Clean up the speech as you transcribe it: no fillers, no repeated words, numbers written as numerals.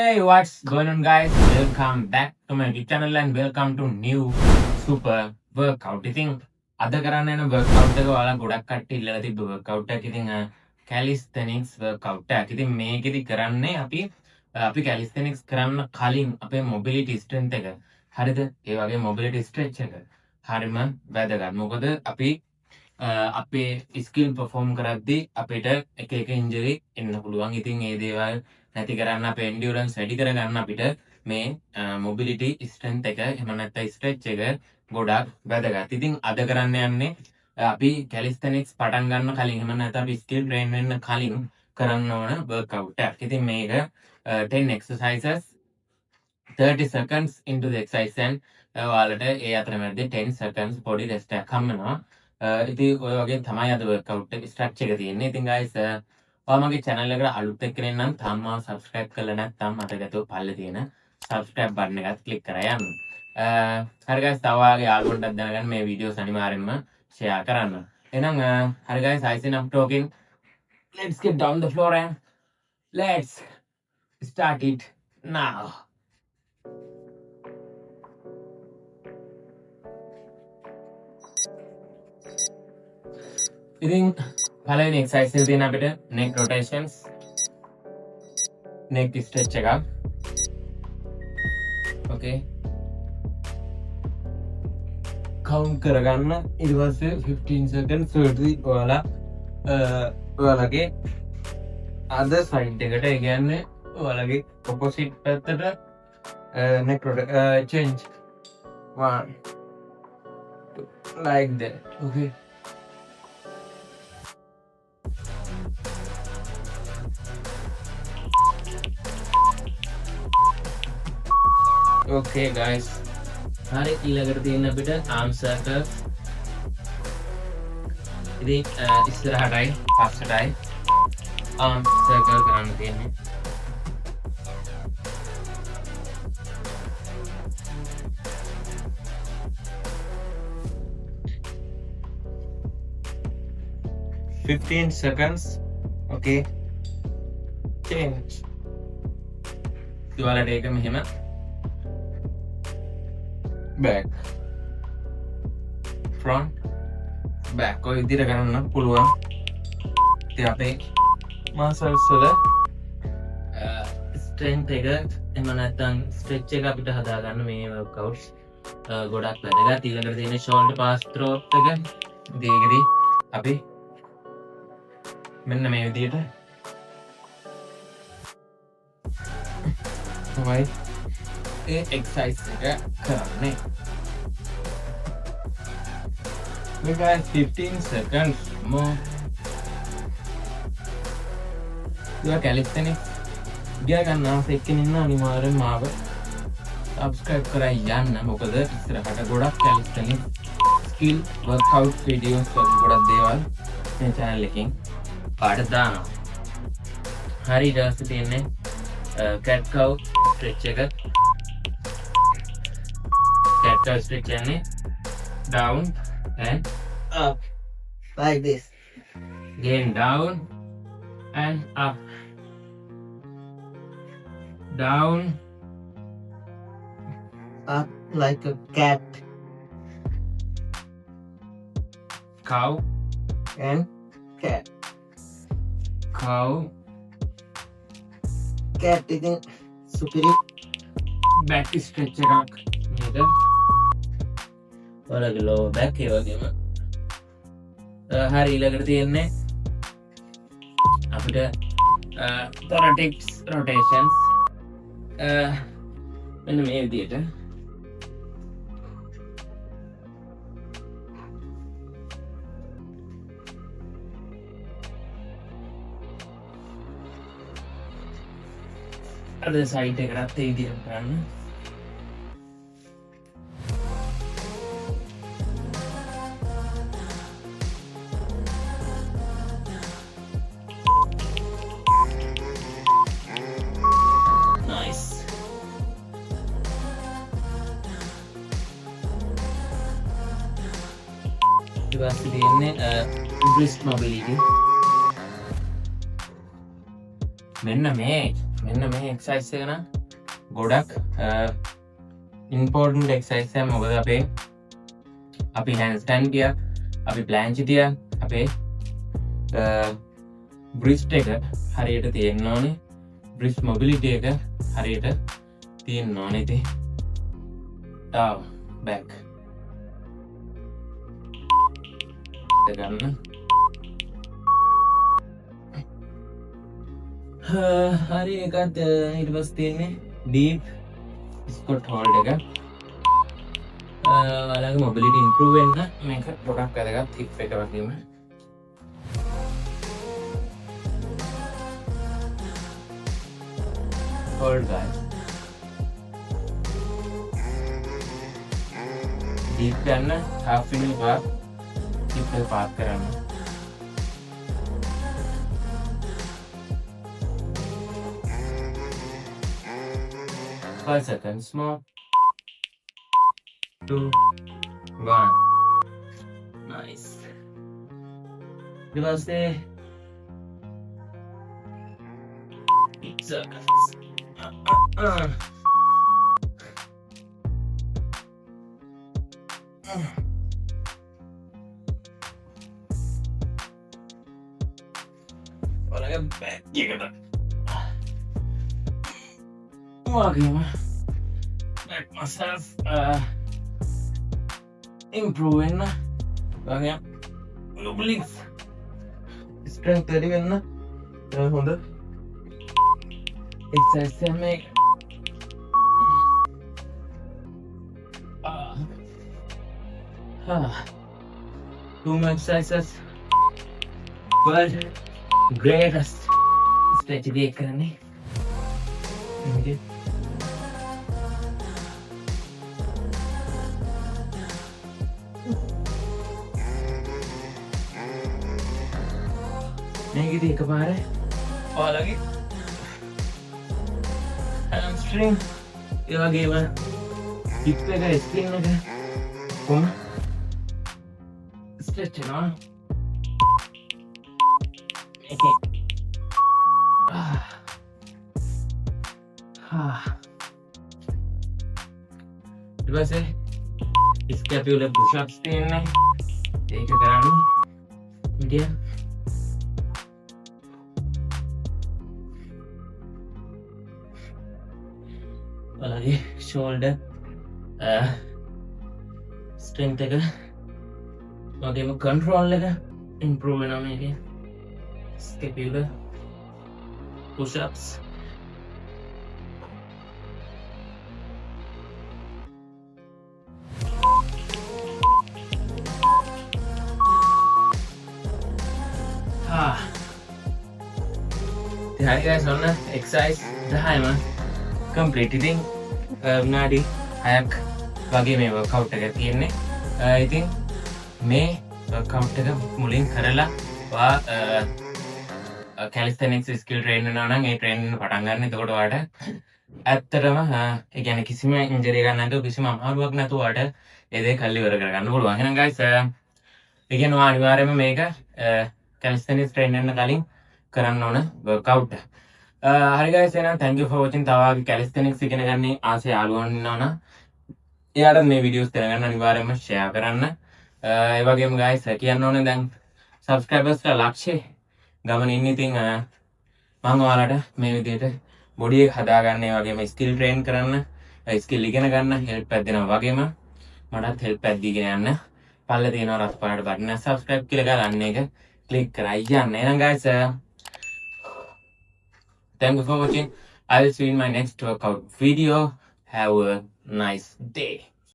Hey, what's going on, guys? Welcome back to my YouTube channel and welcome to new super workout. ඉතින් අද කරන්න යන workout එක ඔයාලා ගොඩක් කට්ටිය ඉල්ලලා තිබ්බ workout එකක්. ඉතින් calisthenics workout එකක්. ඉතින් මේකෙදි කරන්නේ අපි calisthenics කරන්න කලින් අපේ mobility strength එක හරිද? ඒ වගේ mobility stretch එක හරිම වැදගත්. මොකද අපි අපේ ස්කිල් පර්ෆෝම් කරද්දී අපිට එක එක ඉන්ජරි එන්න පුළුවන්. ඉතින් ඒ දේවල් නැති කරන්න අපේ එන්ඩියුරන්ස් වැඩි කරගන්න අපිට මේ මොබිලිටි ස්ට්‍රෙන්ත් එක එහෙම නැත්නම් ස්ට්‍රෙච් එක ගොඩක් වැදගත්. ඉතින් අද කරන්න යන්නේ අපි කැලිස්තෙනික්ස් පටන් ගන්න කලින් එහෙම නැත්නම් අපි ස්කිල් ට්‍රේන් වෙන්න කලින් කරන්න ඕන වර්ක්අවුට් එකක්. ඉතින් මේක 10 exercises 30 seconds into the exercise and ඔයාලට ඒ අතරමැදි 10 seconds පොඩි rest එකක් හම්බෙනවා. ඉතින් ඔය වගේ තමයි අද වර්ක්අවුට් එක ස්ට්‍රක්චර් එක තියෙන්නේ. ඉතින් guys ඔයා මගේ channel එකට අලුත් එක්කෙනෙක් නම් තාම subscribe කරලා නැත්නම් මතකතුව පල්ලේ තියෙන subscribe button එකත් click කරලා යන්න. හරි guys තව ඔයාගේ යාළුවන්ටත් දැනගන්න මේ videos අනිවාර්යෙන්ම share කරන්න. එහෙනම් හරි guys I say enough talking. Let's get down the floor and let's start it now. ඉතින් පළවෙනි එක්සර්සයිස් එක තියෙන අපිට neck rotations neck stretch එකක්. okay count කරගන්න ඊට පස්සේ 15 seconds වලදී ඔයාලගේ other side එකට ඒ කියන්නේ ඔයාලගේ opposite පැත්තට neck change 1 2 like that. okay okay guys හරි ඊළඟට තියෙන අපිට arm circles ඉතින් ඉස්සරහටයි පස්සටයි arm circle කරන්න තියෙන්නේ. $15 seconds. okay change ඔයාලට ඒක මෙහෙම back front back ඔය විදිහට කරන්න පුළුවන්. ඉතින් අපේ muscles වල strength එක එහෙම නැත්නම් stretch එක අපිට හදාගන්න මේ workouts ගොඩක් වැදගත්. ඊළඟට තියෙන shoulder pass throw එක. ඉතින් ඒකෙදි අපි මෙන්න මේ විදිහට තමයි ඒ එක්සයිස් එක කරන්නේ. We got 15 seconds more. You are calisthenics. ගියා ගන්න ආසෙක්කෙන ඉන්න අනිවාර්යෙන් මාව subscribe කරලා යන්න. මොකද ඉස්සරහට ගොඩක් calisthenics skill workout videos වගේ ගොඩක් දේවල් මේ channel එකෙන් පාඩ දානවා. හරි ඊට පස්සේ තියෙන්නේ cat cow stretch එක. cat cow stretch කියන්නේ down and up like this. Then down and up. Down up like a cat. Cow and cat. Cow cat ඉතින් සුපිරි back stretch එකක් මේක. ඔයාලගේ lower back ඒ වගේම හරි ඊළඟට තියෙන්නේ අපිට thoracic rotations මෙන්න මේ විදිහට. අද සයිඩ් එකටත් ඒ විදිහට කරන්න. nice. ඊට පස්සේ තියෙන්නේ wrist mobility. මෙන්න මේ මෙන්න මේ එක්සයිස් එක නම් ගොඩක් ඉම්පෝර්ටන්ට් එක්සයිස් එක. මොකද අපි හැන්ඩ් ස්ටෑන්ඩ් තියා, අපි ප්ලෑන්ච් තියා, අපේ බ්‍රිස්ට් එක හරියට තියෙන්න ඕනේ, බ්‍රිස්ට් මොබිලිටි එක හරියට තියෙන්න ඕනේ. ඉතින් බෑක් ගන්න හරි එකත්. ඊට පස්සේ තියෙන්නේ ඩීප් ස්කොට් හෝල්ඩ් එක. ඔයාලගේ මොබිලිටි ඉම්ප්‍රූව් වෙන්න මේක ගොඩක් වැදගත් ටිප් එක වගේම. Hold guys. Deep करना, half inch बार deep तक बात कराना. 5 seconds more. 2, 1. Nice. It was there. 8 seconds. Olha back here. Walking back myself, improving. Walking obliques, strength again. Hold it. Exercise make two more exercises but greatest stretch देख करने मुझे नहीं देख पा रहे और लगे hamstring ये वगैरह हिप पे का स्प्रिंग में का कौन stretch ना okay बस है इसके अभी पुशअप्स तीन है एक करानी मीडिया అలాగే షోల్డర్ స్ట్రెంగ్త్ එක වගේම කන්ට්‍රෝල් එක ඉම්ප්‍රූව් වෙනවා මේකේ. Scapular push ups hari guys on exercise 10ම complete. ඉතින් විනාඩි 6ක් වගේ මේ workout එක තියෙන්නේ. ඉතින් මේ workout එක මුලින් කරලා calisthenics skill train වෙනවා නම් ඒ training එක පටන් ගන්න. එතකොට ඔයාලට ඇත්තටම ඒ කියන්නේ කිසිම injury එකක් නැතුව කිසිම අමාරුවක් නැතුව ඔයාලට ඒ දේ කල්ලි ඉවර කරගන්න පුළුවන්. එහෙනම් guys ඒ කියන්නේ ඔයා අනිවාර්යයෙන්ම මේක calisthenics train වෙන්න කලින් කරන්න ඕන workout. හරි guys එහෙනම් thank you for watching. තව වගේ calisthenics ඉගෙන ගන්න ආසය යාළුවෝ ඉන්නවා නම් එයාට මේ videos දැනගන්න අනිවාර්යයෙන්ම share කරන්න. ඒ වගේම guys කියන්න ඕනේ දැන් subscribers ලා ලක්ෂේ ගමන ඉන්නේ. ඉතින් මම ඔයාලට මේ විදිහට body එක හදාගන්න ඒ වගේම skill train කරන්න skill ඉගෙන ගන්න help එකක් දෙනවා. වගේම මටත් help එකක් දීගෙන යන්න. පල්ලේ තියෙනවා රත් පාට බටන් එක subscribe කියලා ගන්න එක click කරා යන්න. එහෙනම් guys thank you for watching. I will see you in my next workout video. Have a nice day.